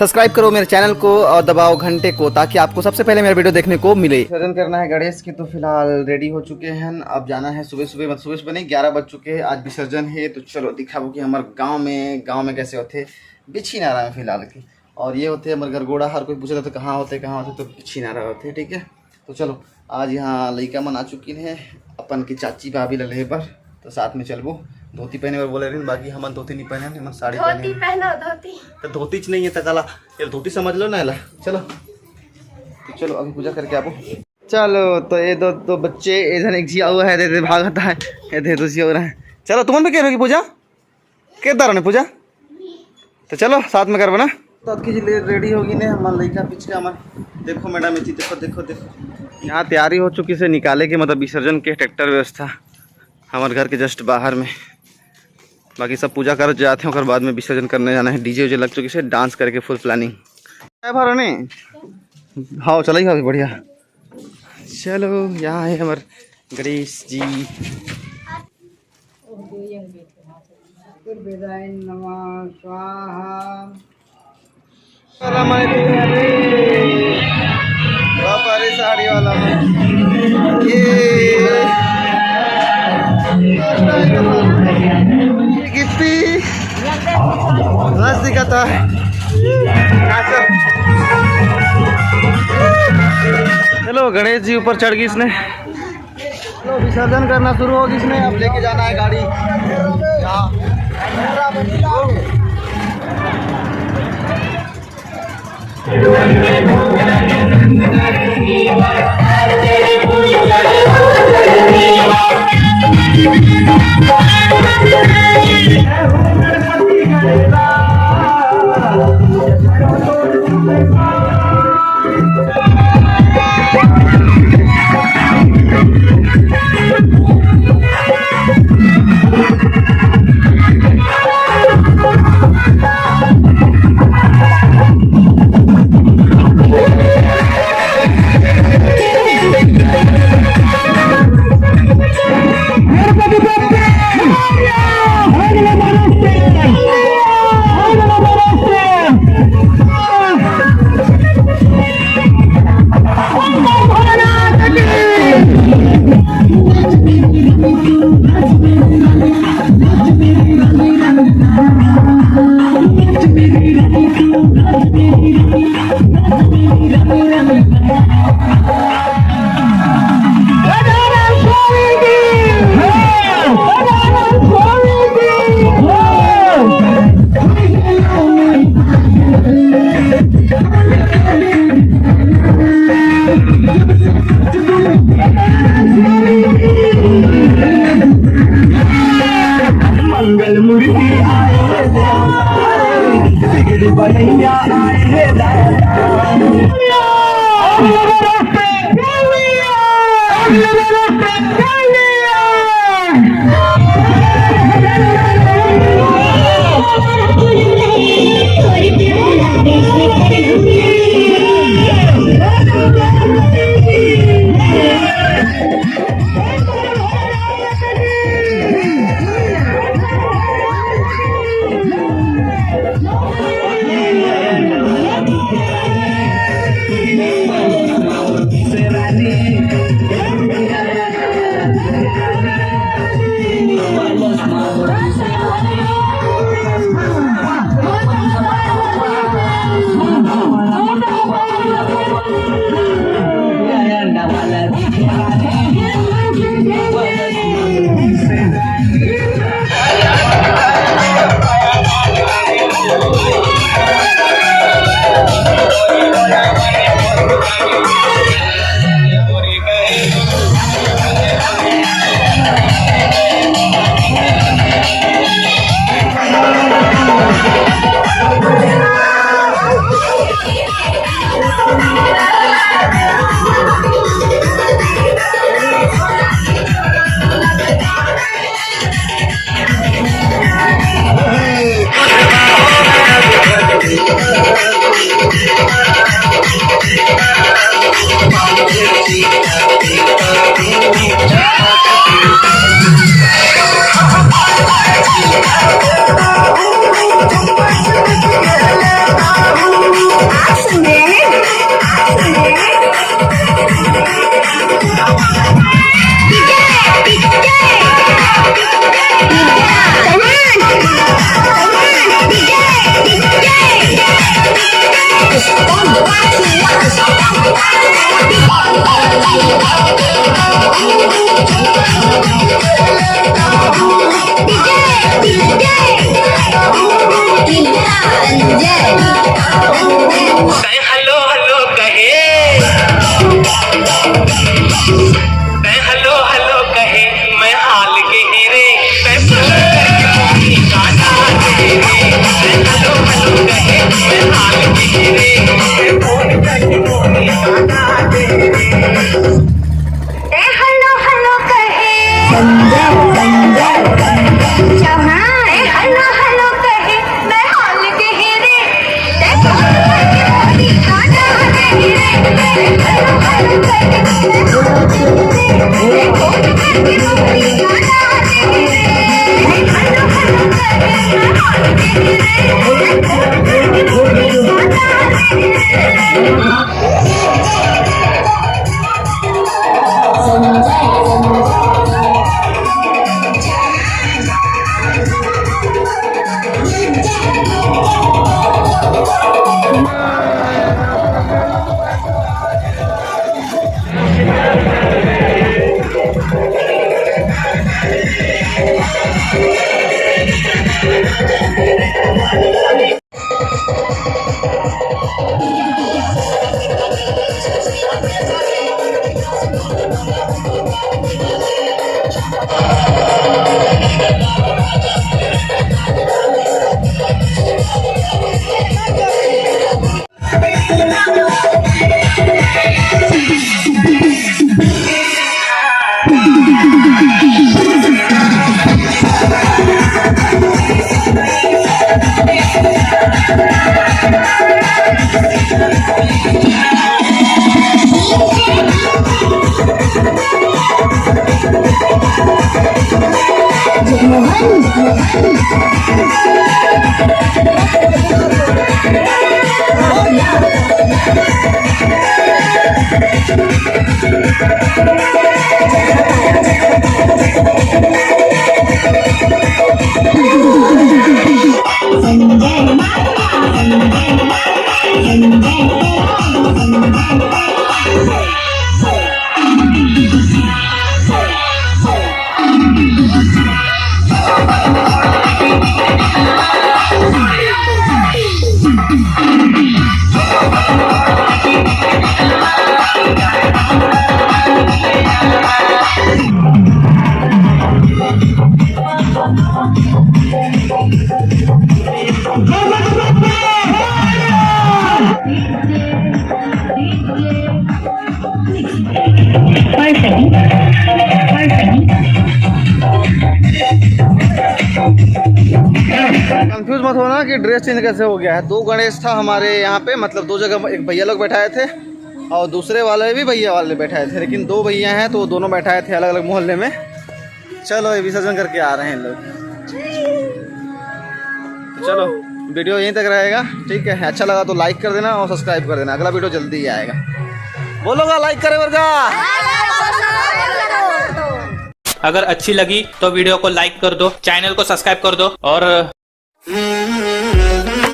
Subscribe करो मेरे channel को और दबाओ घंटे को ताकि आपको सबसे पहले मेरा वीडियो देखने को मिले। विसर्जन करना है गणेश की, तो फिलहाल रेडी हो चुके हैं। अब जाना है सुबह सुबह, सुबह नहीं 11 बज चुके हैं, आज विसर्जन है। तो चलो दिखाओ कि हमारे गाँव में कैसे होते बिछी नारा में फिलहाल की। और ये होते हमारे गरगोड़ा, हर कोई पूछता था कहाँ होते तो बिछी नारा होते। ठीक है, तो चलो आज यहाँ लड़का मन आ चुकी है अपन की चाची भाभी लले पर, तो साथ में चलबो। धोती पहने और बोले रही, बाकी हम धोती नहीं पहने, हम साड़ी धोती पहनो। धोती तो धोती च नहीं है, तो चला ये धोती समझ लो ना। ला चलो, तो चलो अभी पूजा करके आबो। चलो तो ये दो बच्चे इधर एक जिया हुआ है, दे भागता है, ये दे दो जिया हो रहा है। चलो तुम भी कह रहे हो कि पूजा के दारो ने पूजा, तो चलो साथ में करबो ना। तो आपकी रेडी होगी ने हमारा लड़का पिछका हमारे। देखो मैडम ये देखो देखो देखो, यहाँ तैयारी हो चुकी से निकाले के मतलब विसर्जन के ट्रैक्टर व्यवस्था हमारे घर के जस्ट बाहर में। बाकी सब पूजा कर जाते हैं और बाद में विसर्जन करने जाना है। डीजे उजे लग चुकी से, डांस करके फुल प्लानिंग भरो ने। हाँ चलो ही बढ़िया। चलो यहाँ है हमारे गणेश जी। साड़ी वाला मस्त दिखाता है। चलो गणेश जी ऊपर चढ़ गई इसने, चलो विसर्जन करना शुरू होगी इसने। अब लेके जाना है गाड़ी। मंगल मूर्ति आए बिगड़ बनैया आए कंफ्यूज मत होना कि ड्रेस चेंज कैसे हो गया है। दो गणेश था हमारे यहाँ पे, मतलब दो जगह, एक भैया लोग बैठाए थे और दूसरे वाले भी भैया वाले बैठाए थे, लेकिन दो भैया हैं तो दोनों बैठाए थे अलग अलग मोहल्ले में। चलो ये विसर्जन करके आ रहे हैं लोग। तो चलो वीडियो यहीं तक रहेगा, ठीक है। अच्छा लगा तो लाइक कर देना और सब्सक्राइब कर देना, अगला वीडियो जल्दी ही आएगा। बोलोगा लाइक करे वर्गा। अगर अच्छी लगी तो वीडियो को लाइक कर दो, चैनल को सब्सक्राइब कर दो और